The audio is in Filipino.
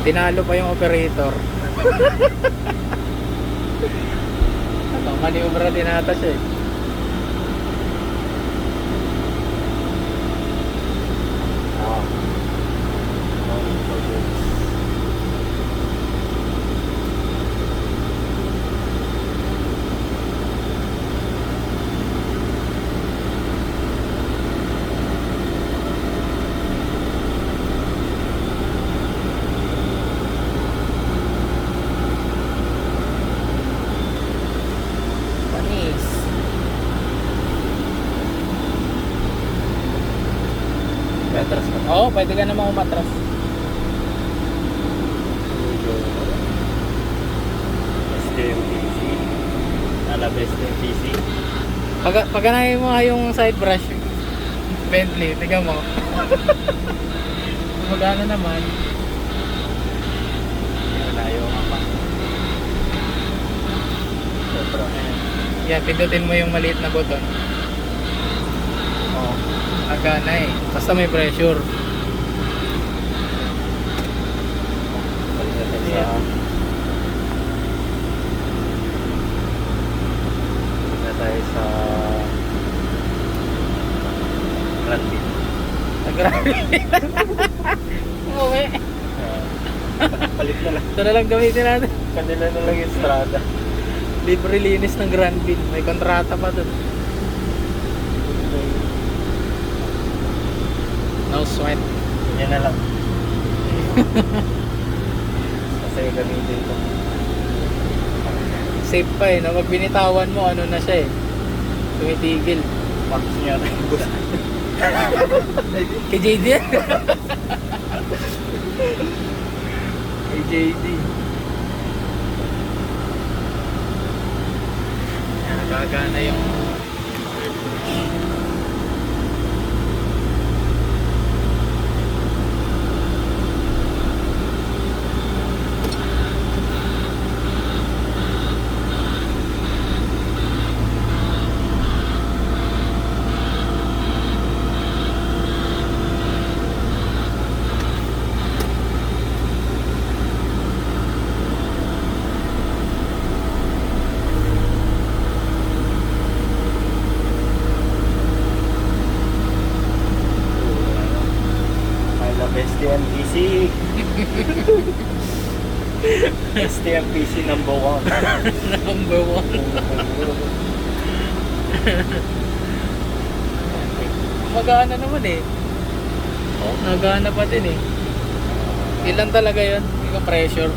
Tinalo pa yung operator. Ano, maniobra din ata siya eh. Panis. Matras ka? Oo, pwede ka naman umatras. STMPC. Alabes ng PC. Pagkanahin mo nga yung side brush Bentley, tignan mo. Magana naman. Malayo nga pa. Sobra. Yan, pindutin mo yung maliit na button. Oo. Agana eh. Basta may pressure. Balik natin sa... Balik na tayo sa... Grandville. Grabe. Umuwi. Palit na lang. Ito na lang gamitin natin. Kanila na lang yung strada. Libre linis ng Grandville. May kontrata pa dun. No sweat. Yan na lang. Kasi gamitin ito. Safe pa eh. No? Pag binitawan mo, ano na siya eh. Tumitigil. Marks niya na yung bus. Kay JD yan. Kay JD. Yan, nagagana yung I love STMPC. STMPC number 1. number one. Magana naman eh. Oh. Nagana pa din eh. Ilan talaga yun? Hindi ka pressure.